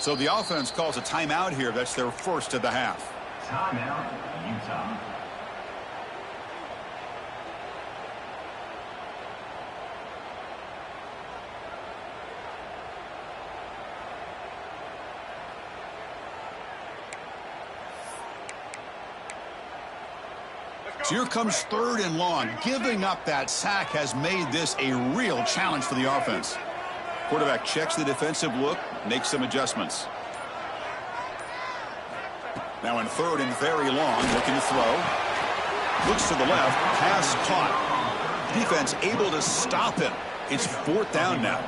So the offense calls a timeout here. That's their first of the half. Timeout, Utah. So here comes 3rd and long. Giving up that sack has made this a real challenge for the offense. Quarterback checks the defensive look, makes some adjustments. Now in 3rd and very long, looking to throw. Looks to the left, pass caught. Defense able to stop him. It's 4th down now.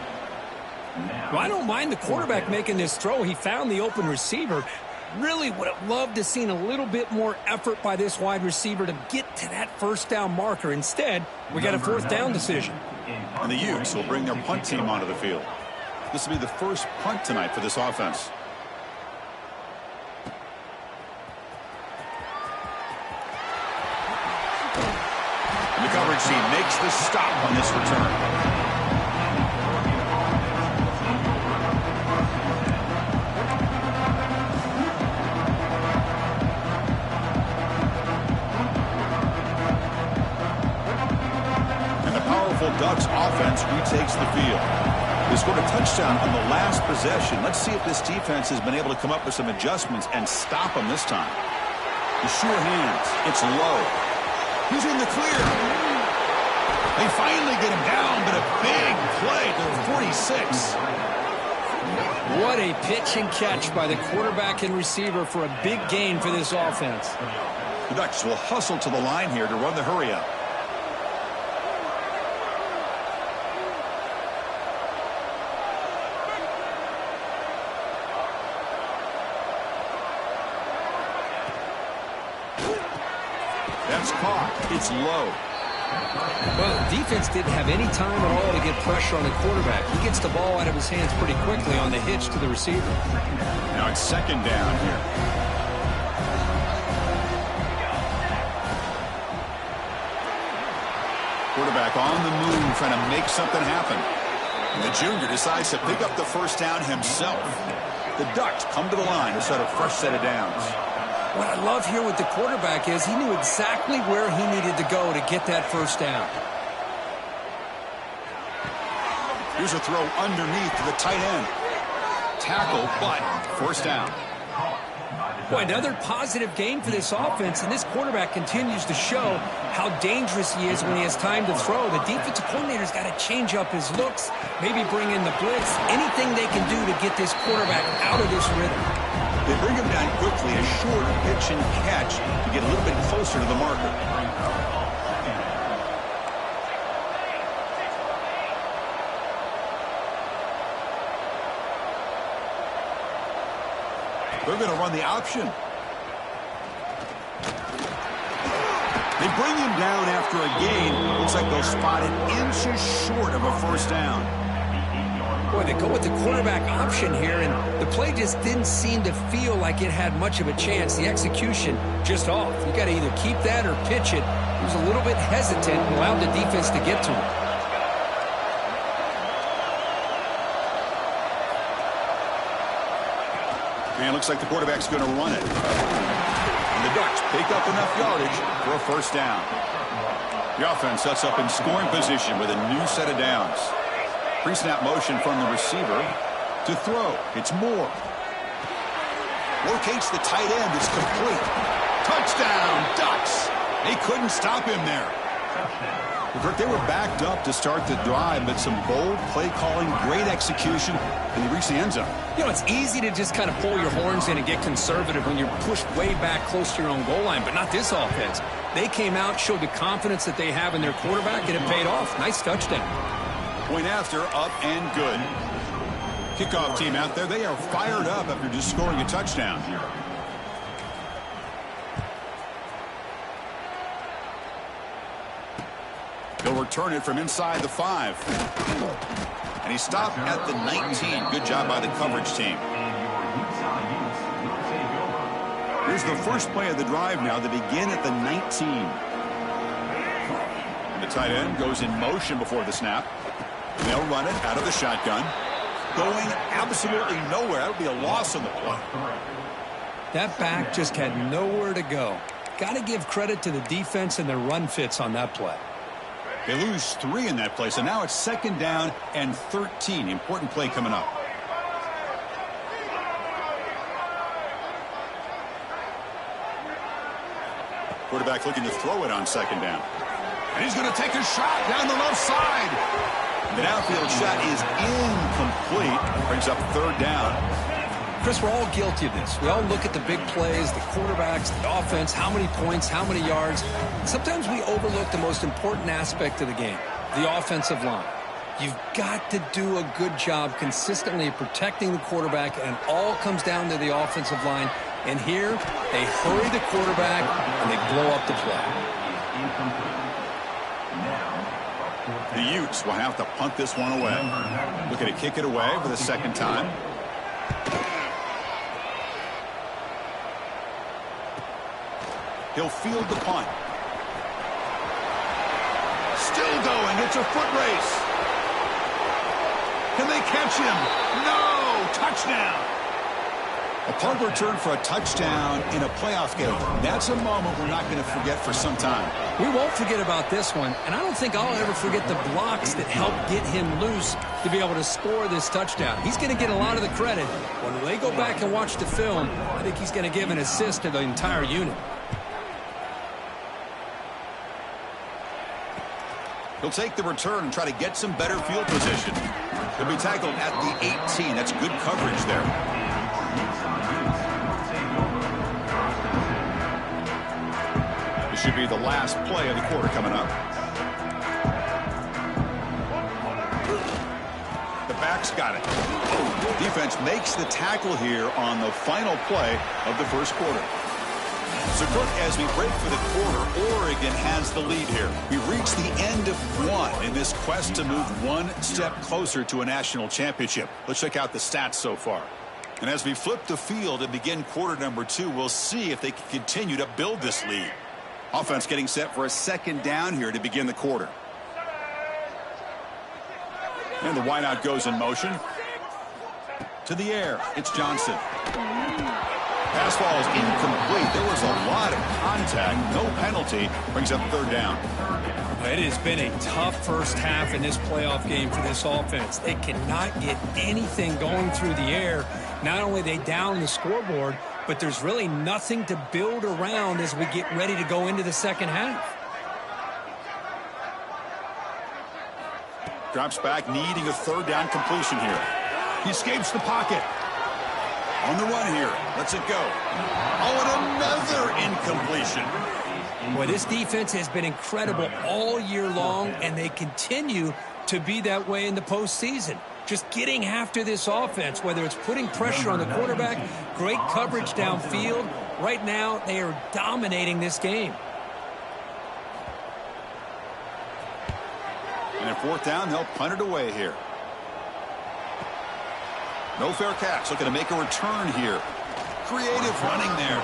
Well, I don't mind the quarterback making this throw. He found the open receiver. Really would have loved to seen a little bit more effort by this wide receiver to get to that first down marker. Instead, we got a 4th down decision. And the Utes will bring their punt team onto the field. This will be the first punt tonight for this offense. And the coverage team makes the stop on this return. Ducks offense retakes the field. They scored a touchdown on the last possession. Let's see if this defense has been able to come up with some adjustments and stop them this time. The sure hands. It's low. He's in the clear. They finally get him down, but a big play to 46. What a pitch and catch by the quarterback and receiver for a big gain for this offense. The Ducks will hustle to the line here to run the hurry up. That's caught. It's low. Well, the defense didn't have any time at all to get pressure on the quarterback. He gets the ball out of his hands pretty quickly on the hitch to the receiver. Now it's 2nd down here. Quarterback on the move, trying to make something happen. And the junior decides to pick up the first down himself. The Ducks come to the line to set a fresh set of downs. What I love here with the quarterback is he knew exactly where he needed to go to get that first down. Here's a throw underneath to the tight end. Tackle, but first down. Boy, another positive gain for this offense, and this quarterback continues to show how dangerous he is when he has time to throw. The defensive coordinator's got to change up his looks, maybe bring in the blitz, anything they can do to get this quarterback out of this rhythm. They bring him down quickly, a short pitch and catch to get a little bit closer to the marker. They're going to run the option. They bring him down after a gain. Looks like they'll spot it inches short of a first down. Boy, they go with the quarterback option here, and the play just didn't seem to feel like it had much of a chance. The execution just off. You got to either keep that or pitch it. He was a little bit hesitant and allowed the defense to get to him. And it looks like the quarterback's going to run it. And the Ducks pick up enough yardage for a first down. The offense sets up in scoring position with a new set of downs. Pre-snap motion from the receiver to throw. It's Moore. Locates the tight end. It's complete. Touchdown, Ducks. They couldn't stop him there. They were backed up to start the drive, but some bold play calling, great execution, and they reached the end zone. You know, it's easy to just kind of pull your horns in and get conservative when you're pushed way back close to your own goal line, but not this offense. They came out, showed the confidence that they have in their quarterback, and it paid off. Nice touchdown. Point after, up and good. Kickoff team out there, they are fired up after just scoring a touchdown. He'll return it from inside the 5. And he stopped at the 19. Good job by the coverage team. Here's the first play of the drive now. They begin at the 19. And the tight end goes in motion before the snap. They'll run it out of the shotgun. going absolutely nowhere. That would be a loss on the play. That back just had nowhere to go. Got to give credit to the defense and their run fits on that play. They lose 3 in that play, so now it's 2nd down and 13. Important play coming up. Quarterback looking to throw it on 2nd down. And he's going to take a shot down the left side. The downfield shot is incomplete. Brings up 3rd down. Chris, we're all guilty of this. We all look at the big plays, the quarterbacks, the offense, how many points, how many yards. Sometimes we overlook the most important aspect of the game, the offensive line. You've got to do a good job consistently protecting the quarterback, and it all comes down to the offensive line. And here, they hurry the quarterback, and they blow up the play. The Utes will have to punt this one away. Looking to kick it away for the 2nd time. He'll field the punt. Still going. It's a foot race. Can they catch him? No! Touchdown! A punt return for a touchdown in a playoff game. That's a moment we're not going to forget for some time. We won't forget about this one, and I don't think I'll ever forget the blocks that helped get him loose to be able to score this touchdown. He's going to get a lot of the credit. When they go back and watch the film, I think he's going to give an assist to the entire unit. He'll take the return and try to get some better field position. He'll be tackled at the 18. That's good coverage there. This should be the last play of the quarter coming up. The back's got it. Defense makes the tackle here on the final play of the first quarter. So, Cook, as we break for the quarter, Oregon has the lead here. We've reached the end of 1 in this quest to move 1 step closer to a national championship. Let's check out the stats so far. And as we flip the field and begin quarter number 2, we'll see if they can continue to build this lead. Offense getting set for a 2nd down here to begin the quarter. And the wideout goes in motion. To the air, it's Johnson. Pass ball is incomplete. There was a lot of contact. No penalty. Brings up 3rd down. It has been a tough first half in this playoff game for this offense. They cannot get anything going through the air. Not only are they down the scoreboard, but there's really nothing to build around as we get ready to go into the second half. Drops back, needing a 3rd down completion here. He escapes the pocket. On the run here. Lets it go. Oh, and another incompletion. Boy, this defense has been incredible all year long, and they continue to be that way in the postseason. Just getting after this offense, whether it's putting pressure on the quarterback, great coverage downfield. Right now, they are dominating this game. And at 4th down, they'll punt it away here. No fair catch. Looking to make a return here. Creative running there.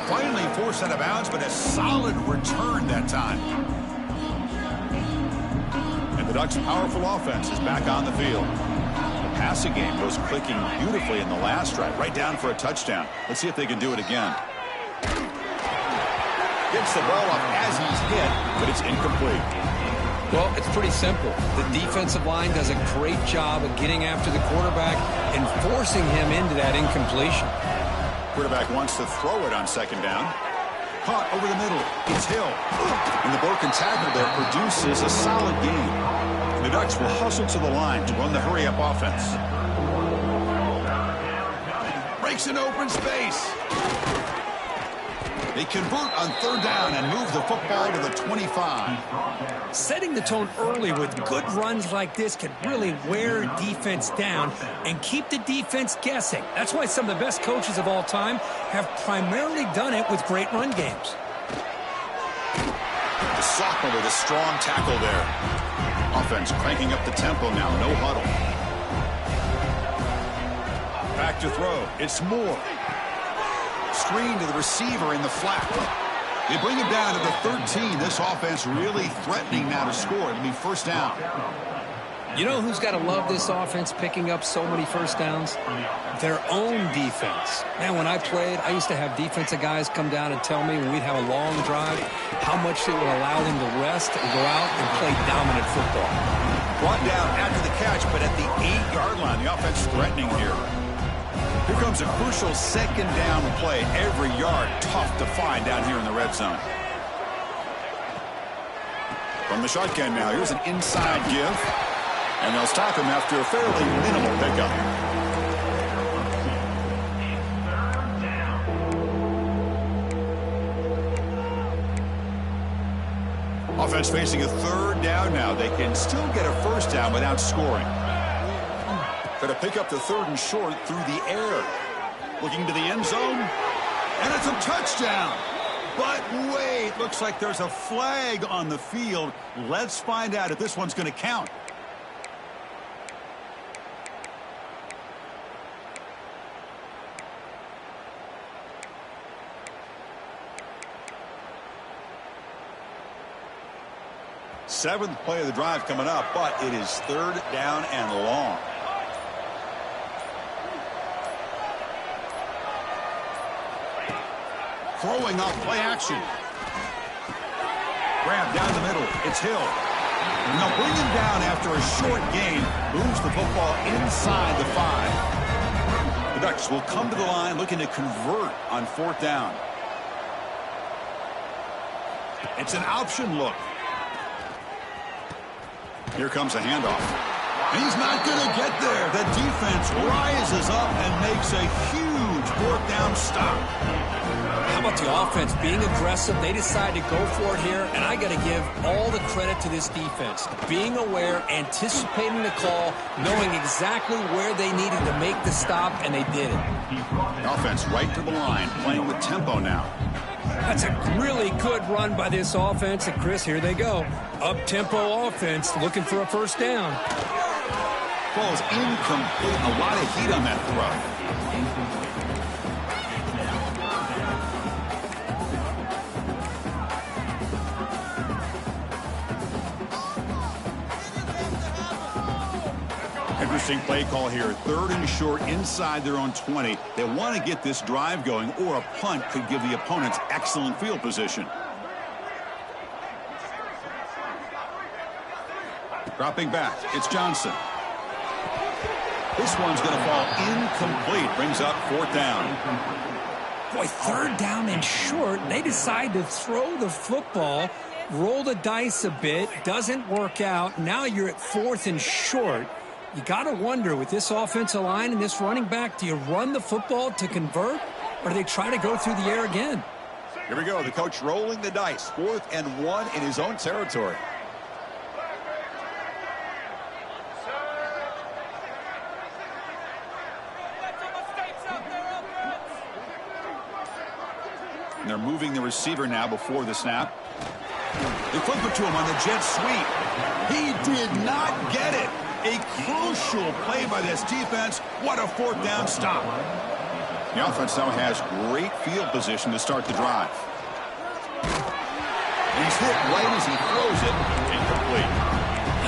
Finally forced out of bounds, but a solid return that time. And the Ducks' powerful offense is back on the field. The passing game goes clicking beautifully in the last drive. Right down for a touchdown. Let's see if they can do it again. Gets the ball up as he's hit, but it's incomplete. Well, it's pretty simple. The defensive line does a great job of getting after the quarterback and forcing him into that incompletion. Quarterback wants to throw it on 2nd down. Caught over the middle. It's Hill. And the broken tackle there produces a solid gain. The Ducks will hustle to the line to run the hurry-up offense. Breaks an open space. They convert on 3rd down and move the football to the 25. Setting the tone early with good runs like this can really wear defense down and keep the defense guessing. That's why some of the best coaches of all time have primarily done it with great run games. The sophomore with a strong tackle there. Offense cranking up the tempo now. No huddle. Back to throw. It's Moore. Screen to the receiver in the flat. They bring him down to the 13. This offense really threatening now to score. It'll be 1st down. You know who's got to love this offense picking up so many first downs? Their own defense. Man, when I played, I used to have defensive guys come down and tell me when we'd have a long drive how much it would allow them to rest and go out and play dominant football. Brought down after the catch, but at the 8-yard line, the offense threatening here. Here comes a crucial second down play. Every yard tough to find down here in the red zone. From the shotgun now, here's an inside give. And they'll stop him after a fairly minimal pickup. Offense facing a third down now. They can still get a first down without scoring. Got to pick up the third and short through the air. Looking to the end zone. And it's a touchdown. But wait, looks like there's a flag on the field. Let's find out if this one's going to count. Seventh play of the drive coming up, but it is third down and long. Throwing off play action. Grab down the middle. It's Hill. And they'll bring him down after a short gain. Moves the football inside the 5. The Ducks will come to the line looking to convert on fourth down. It's an option look. Here comes a handoff. He's not going to get there. The defense rises up and makes a huge fourth down stop. How about the offense being aggressive? They decide to go for it here, and I got to give all the credit to this defense. Being aware, anticipating the call, knowing exactly where they needed to make the stop, and they did it. Offense right to the line, playing with tempo now. That's a really good run by this offense. And, Chris, here they go. Up-tempo offense looking for a first down. Ball's incomplete. A lot of heat on that throw. Interesting play call here. Third and short inside their own 20. They want to get this drive going, or a punt could give the opponents excellent field position. Dropping back, it's Johnson. This one's going to fall incomplete. Brings up fourth down. Boy, third down and short. They decide to throw the football, roll the dice a bit. Doesn't work out. Now you're at fourth and short. You got to wonder, with this offensive line and this running back, do you run the football to convert, or do they try to go through the air again? Here we go. The coach rolling the dice. 4th and 1 in his own territory. And they're moving the receiver now before the snap. They flip it to him on the jet sweep. He did not get it. A crucial play by this defense. What a fourth down stop. The offense now has great field position to start the drive. He's hit right as he throws it. Incomplete.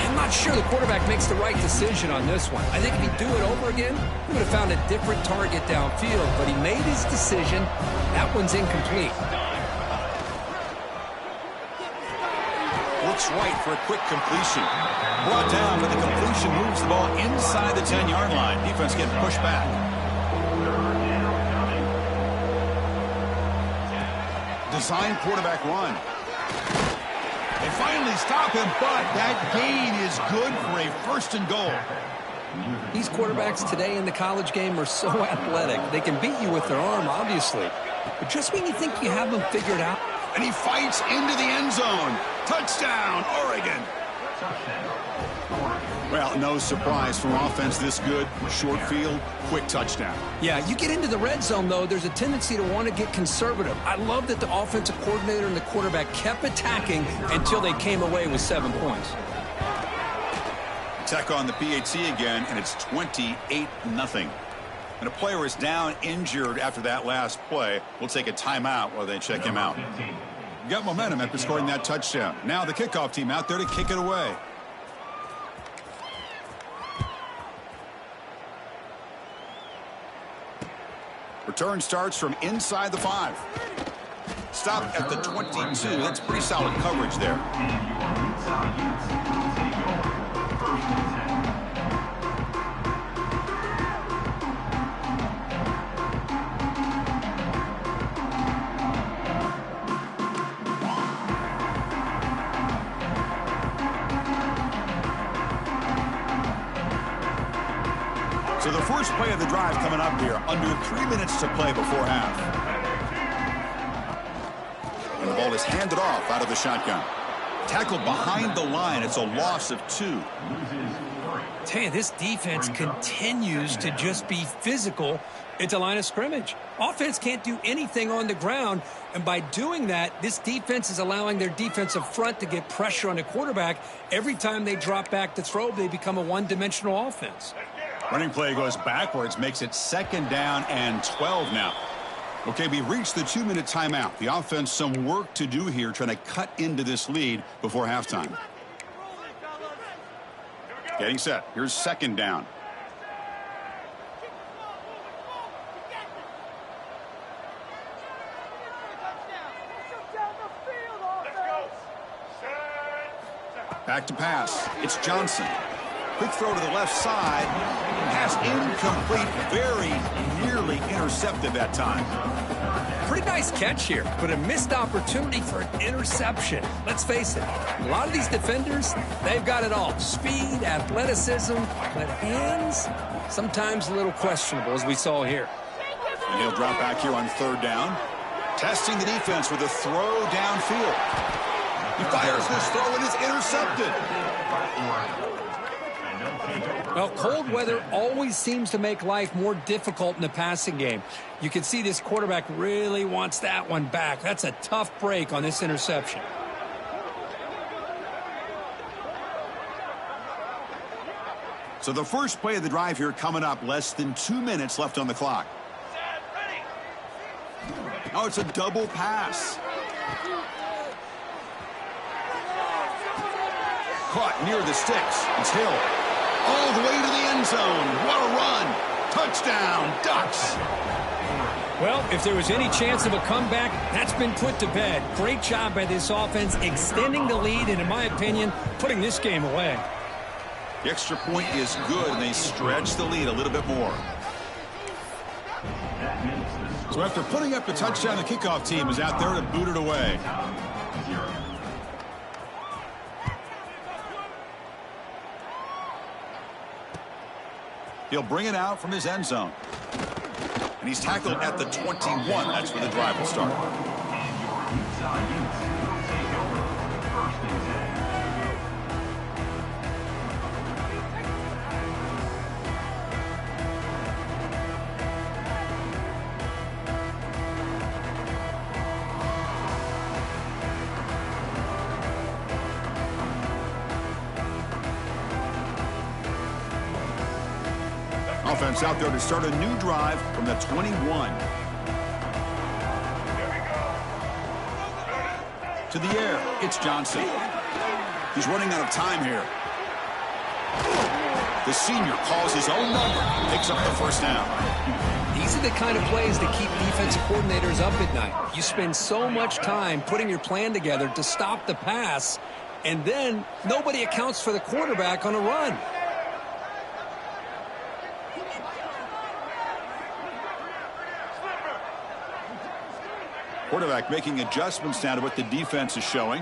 I'm not sure the quarterback makes the right decision on this one. I think if he'd do it over again, he would have found a different target downfield, but he made his decision. That one's incomplete. Looks right for a quick completion. Brought down, but the completion moves the ball inside the 10-yard line. Defense getting pushed back. Design quarterback run. They finally stop him, but that gain is good for a first and goal. These quarterbacks today in the college game are so athletic. They can beat you with their arm, obviously. But just when you think you have them figured out. And he fights into the end zone. Touchdown, Oregon. Well, no surprise from offense this good. Short field, quick touchdown. Yeah, you get into the red zone, though, there's a tendency to want to get conservative. I love that the offensive coordinator and the quarterback kept attacking until they came away with 7 points. Tech on the PAT again, and it's 28-0. And a player is down injured after that last play. We'll take a timeout while they check him out. Got momentum after scoring that touchdown. Now the kickoff team out there to kick it away. Return starts from inside the 5. Stop at the 22. That's pretty solid coverage there. So the first play of the drive coming up here, under 3 minutes to play before half. And the ball is handed off out of the shotgun. Tackled behind the line. It's a loss of 2. Tell you, this defense continues to just be physical at the line of scrimmage. Offense can't do anything on the ground, and by doing that, this defense is allowing their defensive front to get pressure on the quarterback. Every time they drop back to throw, they become a one-dimensional offense. Running play goes backwards, makes it 2nd down and 12 now. Okay, we reached the 2-minute timeout. The offense some work to do here, trying to cut into this lead before halftime. Getting set. Here's 2nd down. Back to pass. It's Johnson. Quick throw to the left side. Pass incomplete. Very nearly intercepted that time. Pretty nice catch here, but a missed opportunity for an interception. Let's face it, a lot of these defenders, they've got it all. Speed, athleticism, but hands, sometimes a little questionable, as we saw here. And he'll drop back here on 3rd down. Testing the defense with a throw downfield. He fires this throw and it's intercepted. Well, cold weather always seems to make life more difficult in the passing game. You can see this quarterback really wants that one back. That's a tough break on this interception. So the first play of the drive here coming up, less than 2 minutes left on the clock. Oh, it's a double pass. Caught near the sticks. It's Hill. All the way to the end zone. What a run. Touchdown, Ducks. Well, if there was any chance of a comeback, that's been put to bed. Great job by this offense, extending the lead, and in my opinion, putting this game away. The extra point is good, and they stretch the lead a little bit more. So after putting up the touchdown, the kickoff team is out there to boot it away. He'll bring it out from his end zone. And he's tackled at the 21. That's where the drive will start. Offense out there to start a new drive from the 21. To the air, it's Johnson. He's running out of time here. The senior calls his own number, picks up the first down. These are the kind of plays that keep defensive coordinators up at night. You spend so much time putting your plan together to stop the pass, and then nobody accounts for the quarterback on a run. Quarterback making adjustments now to what the defense is showing.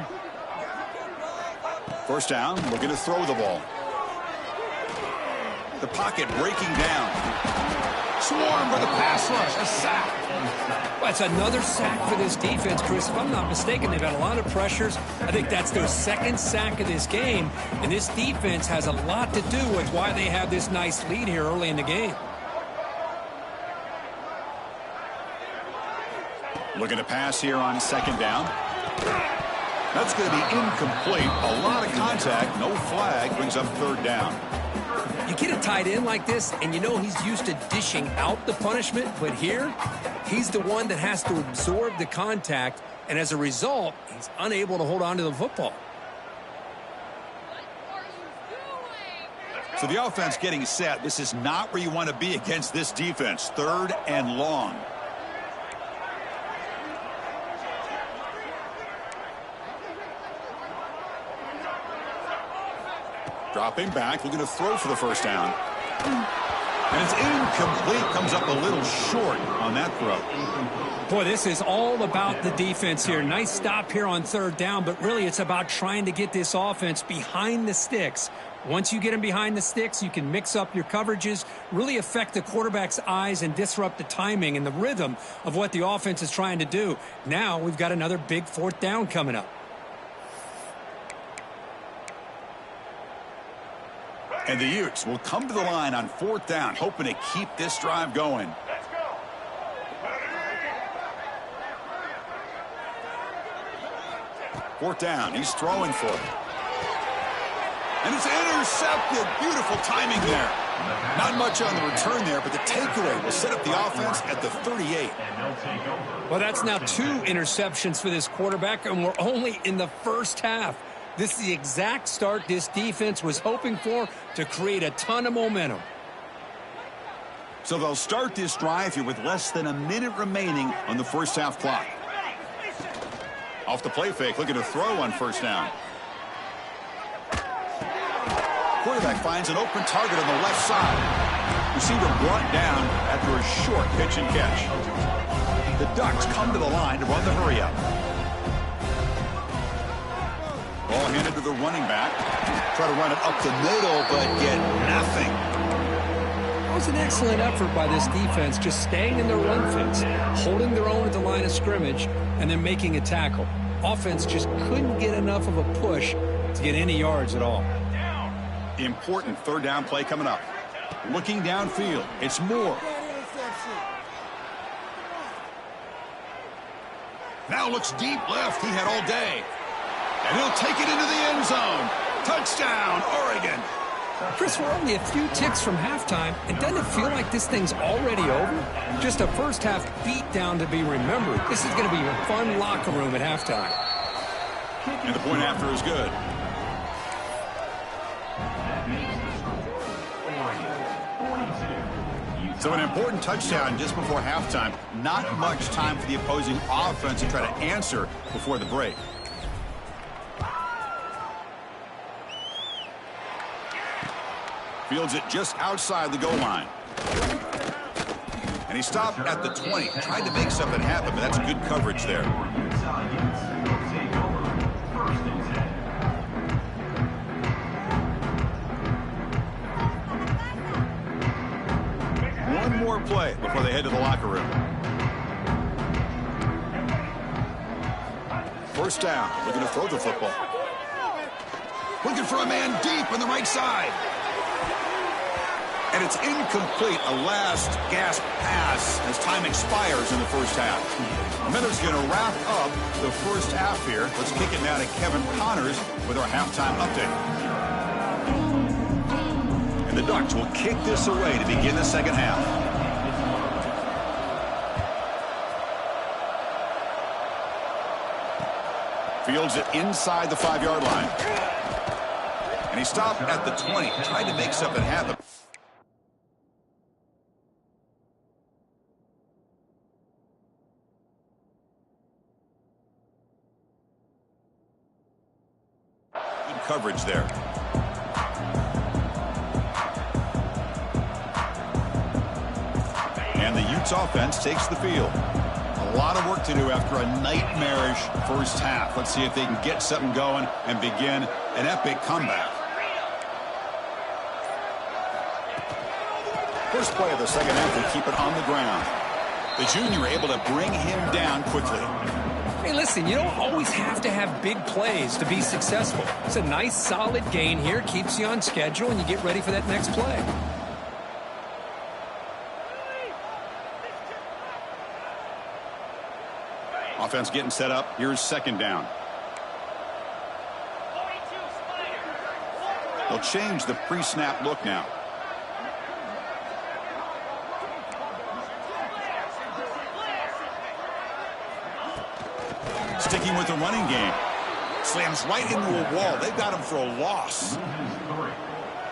First down, we're going to throw the ball. The pocket breaking down. Swarm for the pass rush, a sack. Well, it's another sack for this defense, Chris. If I'm not mistaken, they've had a lot of pressures. I think that's their 2nd sack of this game, and this defense has a lot to do with why they have this nice lead here early in the game. Looking to pass here on 2nd down. That's going to be incomplete. A lot of contact. No flag. Brings up 3rd down. You get a tight end like this, and you know he's used to dishing out the punishment, but here, he's the one that has to absorb the contact, and as a result, he's unable to hold on to the football. So the offense getting set. This is not where you want to be against this defense. 3rd and long. Dropping back, looking to throw for the first down. And it's incomplete. Comes up a little short on that throw. Boy, this is all about the defense here. Nice stop here on third down, but really it's about trying to get this offense behind the sticks. Once you get them behind the sticks, you can mix up your coverages, really affect the quarterback's eyes and disrupt the timing and the rhythm of what the offense is trying to do. Now we've got another big fourth down coming up. And the Utes will come to the line on fourth down, hoping to keep this drive going. Fourth down, he's throwing for it. And it's intercepted. Beautiful timing there. Not much on the return there, but the takeaway will set up the offense at the 38. Well, that's now 2 interceptions for this quarterback, and we're only in the first half. This is the exact start this defense was hoping for to create a ton of momentum. So they'll start this drive here with less than a minute remaining on the first half clock. Off the play fake, looking to throw on first down. Quarterback finds an open target on the left side. Receiver brought down after a short pitch and catch. The Ducks come to the line to run the hurry-up. Ball handed to the running back. Try to run it up the middle, but get nothing. That was an excellent effort by this defense, just staying in their run fence, holding their own at the line of scrimmage, and then making a tackle. Offense just couldn't get enough of a push to get any yards at all. Important third down play coming up. Looking downfield, it's Moore. Now looks deep left. He had all day. And he'll take it into the end zone. Touchdown, Oregon. Chris, we're only a few ticks from halftime, and doesn't it feel like this thing's already over? Just a first half beat down to be remembered. This is going to be a fun locker room at halftime. And the point after is good. So an important touchdown just before halftime. Not much time for the opposing offense to try to answer before the break. Fields it just outside the goal line. And he stopped at the 20. Tried to make something happen, but that's good coverage there. One more play before they head to the locker room. First down. Looking to throw the football. Looking for a man deep on the right side. And it's incomplete. A last gasp pass as time expires in the first half. Miller's going to wrap up the first half here. Let's kick it now to Kevin Connors with our halftime update. And the Ducks will kick this away to begin the second half. Fields it inside the 5-yard line. And he stopped at the 20. Tried to make something happen. Good coverage there. And the Utes offense takes the field. A lot of work to do after a nightmarish first half. Let's see if they can get something going and begin an epic comeback. First play of the second half, they keep it on the ground. The junior able to bring him down quickly. Hey, listen, you don't always have to have big plays to be successful. It's a nice, solid gain here. Keeps you on schedule, and you get ready for that next play. Offense getting set up. Here's second down. They'll change the pre-snap look now. Sticking with the running game. Slams right into a wall. They've got him for a loss.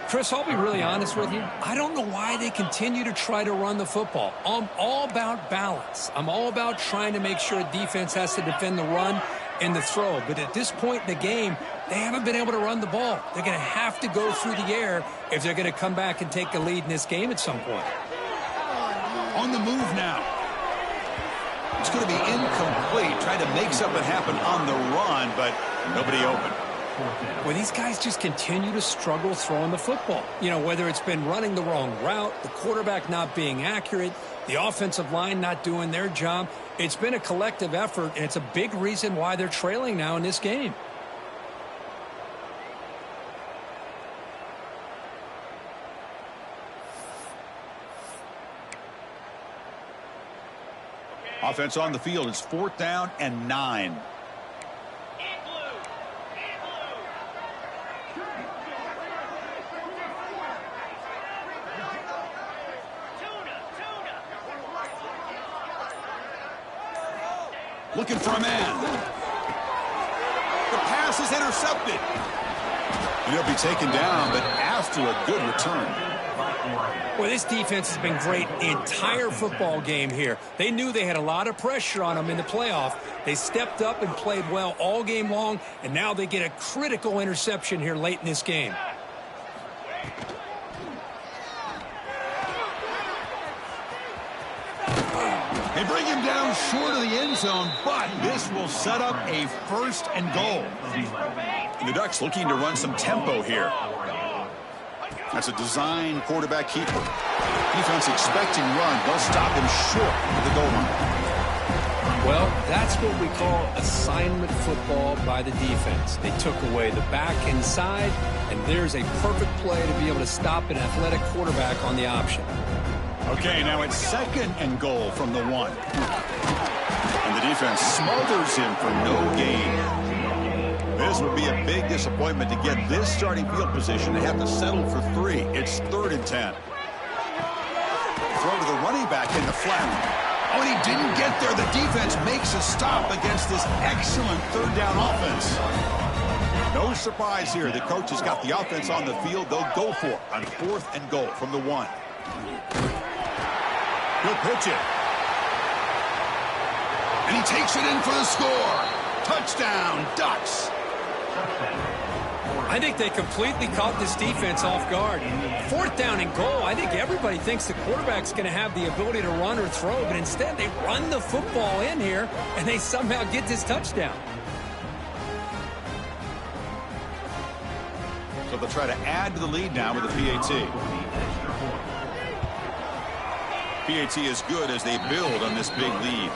Chris, I'll be really honest with you. I don't know why they continue to try to run the football. I'm all about balance. I'm all about trying to make sure a defense has to defend the run in the throw. But at this point in the game, they haven't been able to run the ball. They're going to have to go through the air if they're going to come back and take the lead in this game at some point. On the move now. It's going to be incomplete. Tried to make something happen on the run, but nobody open. Well, these guys just continue to struggle throwing the football. You know, whether it's been running the wrong route, the quarterback not being accurate, the offensive line not doing their job. It's been a collective effort, and it's a big reason why they're trailing now in this game. Offense on the field is 4th down and 9. Looking for a man. The pass is intercepted. And he'll be taken down, but after a good return. Well, this defense has been great the entire football game here. They knew they had a lot of pressure on them in the playoff. They stepped up and played well all game long, and now they get a critical interception here late in this game. They bring him down short of the end zone, but this will set up a 1st and goal. The Ducks looking to run some tempo here. That's a design quarterback keeper. Defense expecting run. They'll stop him short of the goal line. Well, that's what we call assignment football by the defense. They took away the back inside, and there's a perfect play to be able to stop an athletic quarterback on the option. Okay, now it's 2nd and goal from the 1. And the defense smothers him for no gain. This would be a big disappointment to get this starting field position. They have to settle for 3. It's 3rd and 10. Throw to the running back in the flat. Oh, and he didn't get there. The defense makes a stop against this excellent 3rd down offense. No surprise here. The coach has got the offense on the field. They'll go for it on 4th and goal from the 1. He'll pitch it. And he takes it in for the score. Touchdown, Ducks. I think they completely caught this defense off guard. 4th down and goal. I think everybody thinks the quarterback's going to have the ability to run or throw, but instead they run the football in here, and they somehow get this touchdown. So they'll try to add to the lead now with the PAT. PAT is good as they build on this big lead.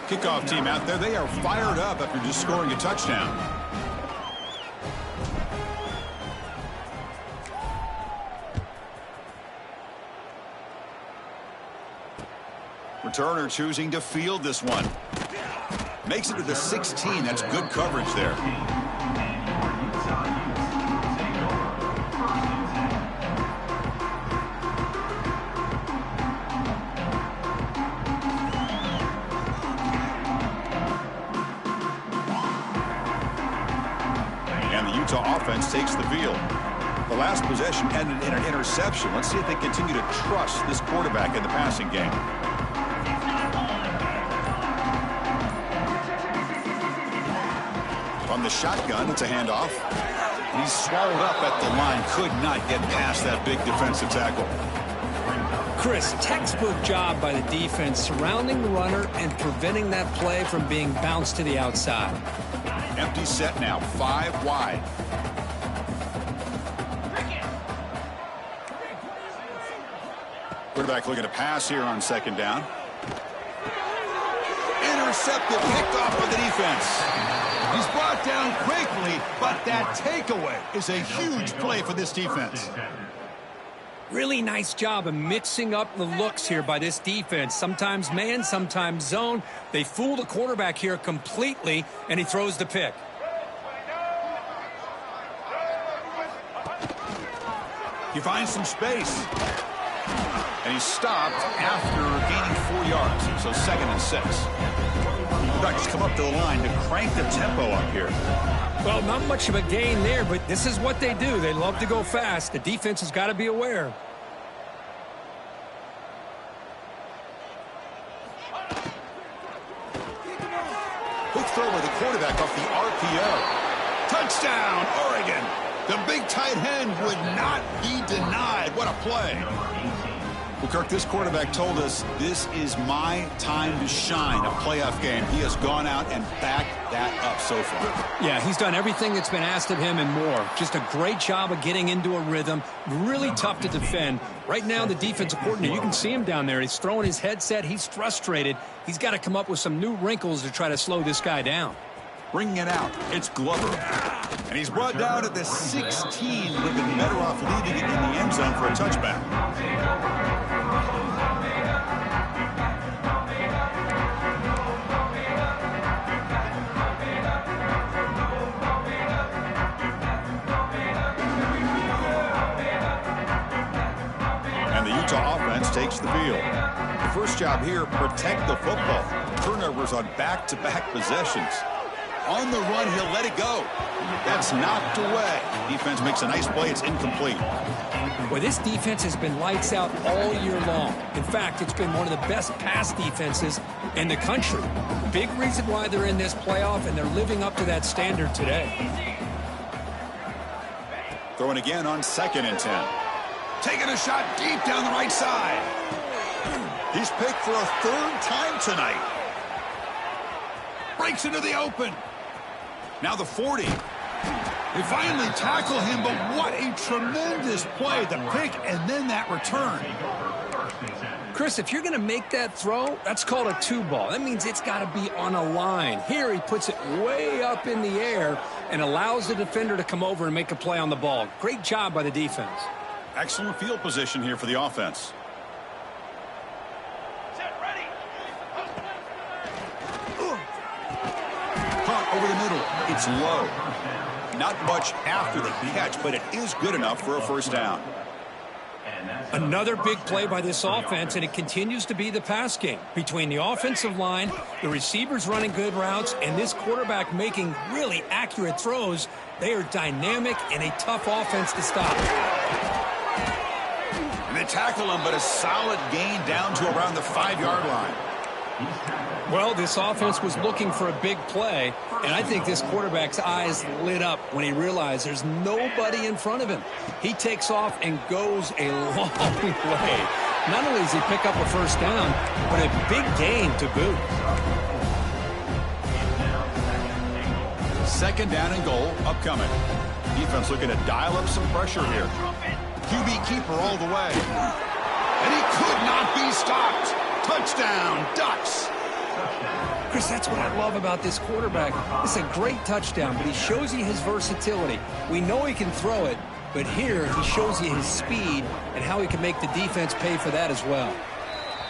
Kickoff team out there. They are fired up after just scoring a touchdown. Returner choosing to field this one. Makes it to the 16. That's good coverage there. Offense takes the field. The last possession ended in an interception. Let's see if they continue to trust this quarterback in the passing game. From the shotgun, it's a handoff. He's swallowed up at the line. Could not get past that big defensive tackle. Chris, textbook job by the defense surrounding the runner and preventing that play from being bounced to the outside. Empty set now, 5 wide. Quarterback looking to pass here on 2nd down. Intercepted, picked off by the defense. He's brought down quickly, but that takeaway is a huge play for this defense. Really nice job of mixing up the looks here by this defense. Sometimes man, sometimes zone. They fool the quarterback here completely, and he throws the pick. He finds some space. And he's stopped after gaining 4 yards. So 2nd and 6. The Ducks come up to the line to crank the tempo up here. Well, not much of a gain there, but this is what they do. They love to go fast. The defense has got to be aware. RPO. Touchdown, Oregon. The big tight end would not be denied. What a play. Well, Kirk, this quarterback told us this is my time to shine, a playoff game. He has gone out and backed that up so far. Yeah, he's done everything that's been asked of him and more. Just a great job of getting into a rhythm. Really tough to defend. Right now, the defensive coordinator, you can see him down there. He's throwing his headset. He's frustrated. He's got to come up with some new wrinkles to try to slow this guy down. Bringing it out, it's Glover. And he's brought down at the 16. Would have been better off leaving it in the end zone for a touchback. And the Utah offense takes the field. The first job here, protect the football. Turnovers on back-to-back possessions. On the run, he'll let it go. That's knocked away. Defense makes a nice play. It's incomplete. Well, this defense has been lights out all year long. In fact, it's been one of the best pass defenses in the country. Big reason why they're in this playoff, and they're living up to that standard today. Throwing again on 2nd and 10. Taking a shot deep down the right side. He's picked for a 3rd time tonight. Breaks into the open. Now the 40. They finally tackle him, but what a tremendous play. The pick and then that return. Chris, if you're going to make that throw, that's called a 2-ball. That means it's got to be on a line. Here he puts it way up in the air and allows the defender to come over and make a play on the ball. Great job by the defense. Excellent field position here for the offense. Caught over the middle. It's low. Not much after the catch, but it is good enough for a 1st down. Another big play by this offense, and it continues to be the pass game. Between the offensive line, the receivers running good routes, and this quarterback making really accurate throws, they are dynamic and a tough offense to stop. And they tackle him, but a solid gain down to around the 5-yard line. Well, this offense was looking for a big play, and I think this quarterback's eyes lit up when he realized there's nobody in front of him. He takes off and goes a long way. Not only does he pick up a 1st down, but a big gain to boot. 2nd down and goal upcoming. Defense looking to dial up some pressure here. QB keeper all the way. And he could not be stopped. Touchdown, Ducks. Chris, that's what I love about this quarterback. It's a great touchdown, but he shows you his versatility. We know he can throw it, but here he shows you his speed and how he can make the defense pay for that as well.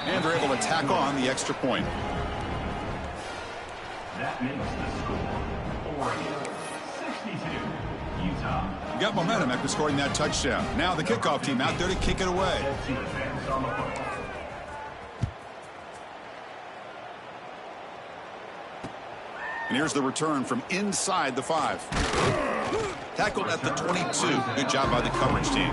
And they're able to tack on the extra point. That makes the score Oregon 62, Utah. You got momentum after scoring that touchdown. Now the kickoff team out there to kick it away. To advance on the football. And here's the return from inside the 5. Tackled at the 22. Good job by the coverage team.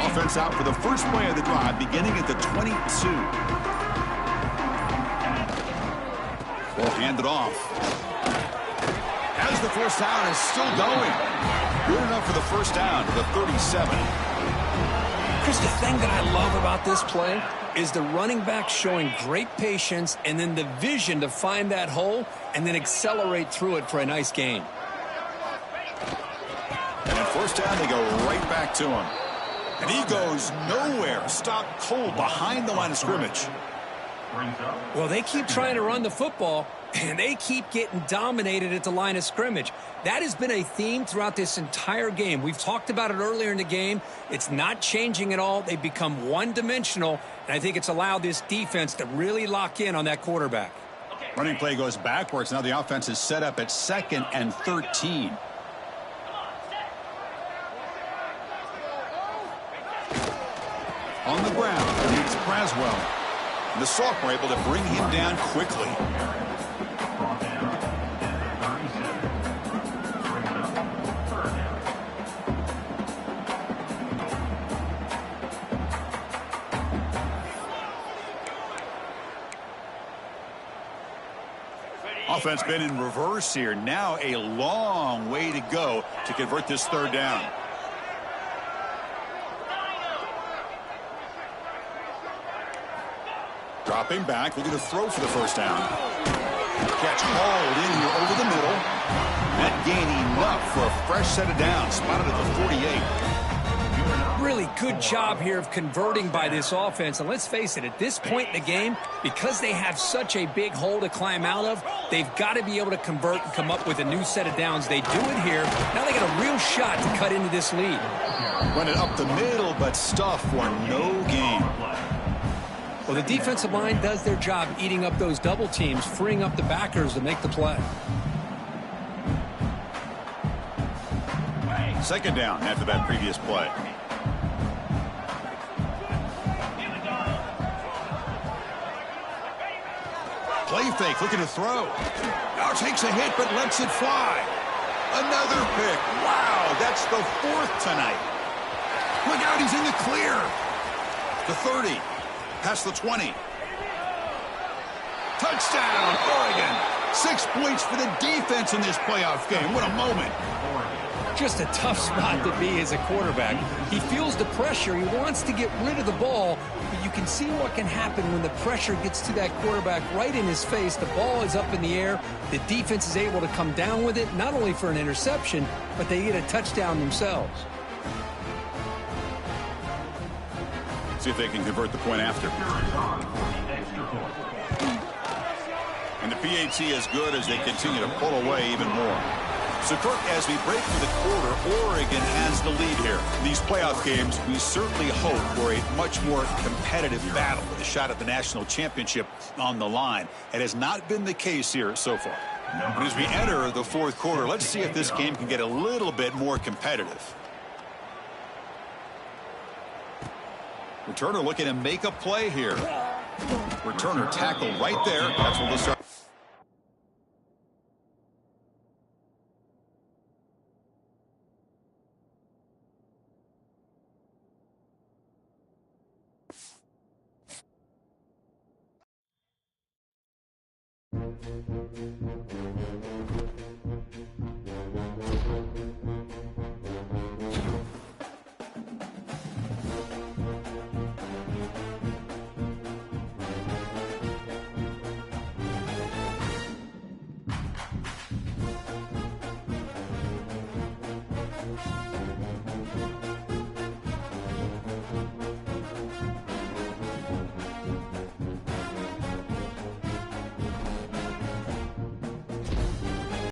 Offense out for the first play of the drive, beginning at the 22. Will hand it off. As the 1st down is still going. Good enough for the 1st down to the 37. Chris, the thing that I love about this play is the running back showing great patience and then the vision to find that hole and then accelerate through it for a nice gain. And at 1st down, they go right back to him. And he goes nowhere. Stopped cold behind the line of scrimmage. Well, they keep trying to run the football, and they keep getting dominated at the line of scrimmage. That has been a theme throughout this entire game. We've talked about it earlier in the game. It's not changing at all. They've become one-dimensional, and I think it's allowed this defense to really lock in on that quarterback. Running play goes backwards. Now the offense is set up at 2nd and 13. On the ground, it's Braswell. The sophomore able to bring him down quickly. Offense been in reverse here. Now a long way to go to convert this third down. Dropping back, looking to throw for the first down. Catch hauled in here over the middle. That gain enough for a fresh set of downs. Spotted at the 48. Really good job here of converting by this offense. And let's face it, at this point in the game, because they have such a big hole to climb out of, they've got to be able to convert and come up with a new set of downs. They do it here. Now they got a real shot to cut into this lead. Run it up the middle, but stuff for no gain. Well, the defensive line does their job eating up those double teams, freeing up the backers to make the play. Second down after that previous play. Play fake, looking to throw. Now takes a hit, but lets it fly. Another pick. Wow, that's the fourth tonight. Look out, he's in the clear. The 30. Past the 20. Touchdown, Oregon. 6 points for the defense in this playoff game. What a moment. Just a tough spot to be as a quarterback. He feels the pressure. He wants to get rid of the ball, but you can see what can happen when the pressure gets to that quarterback right in his face. The ball is up in the air. The defense is able to come down with it, not only for an interception, but they get a touchdown themselves. See if they can convert the point after. And the PAT is good as they continue to pull away even more. So, Kirk, as we break through the quarter, Oregon has the lead here. In these playoff games, we certainly hope for a much more competitive battle with a shot at the national championship on the line. It has not been the case here so far. But as we enter the fourth quarter, let's see if this game can get a little bit more competitive. Returner looking to make a play here. Returner tackled right there. That's what we'll start.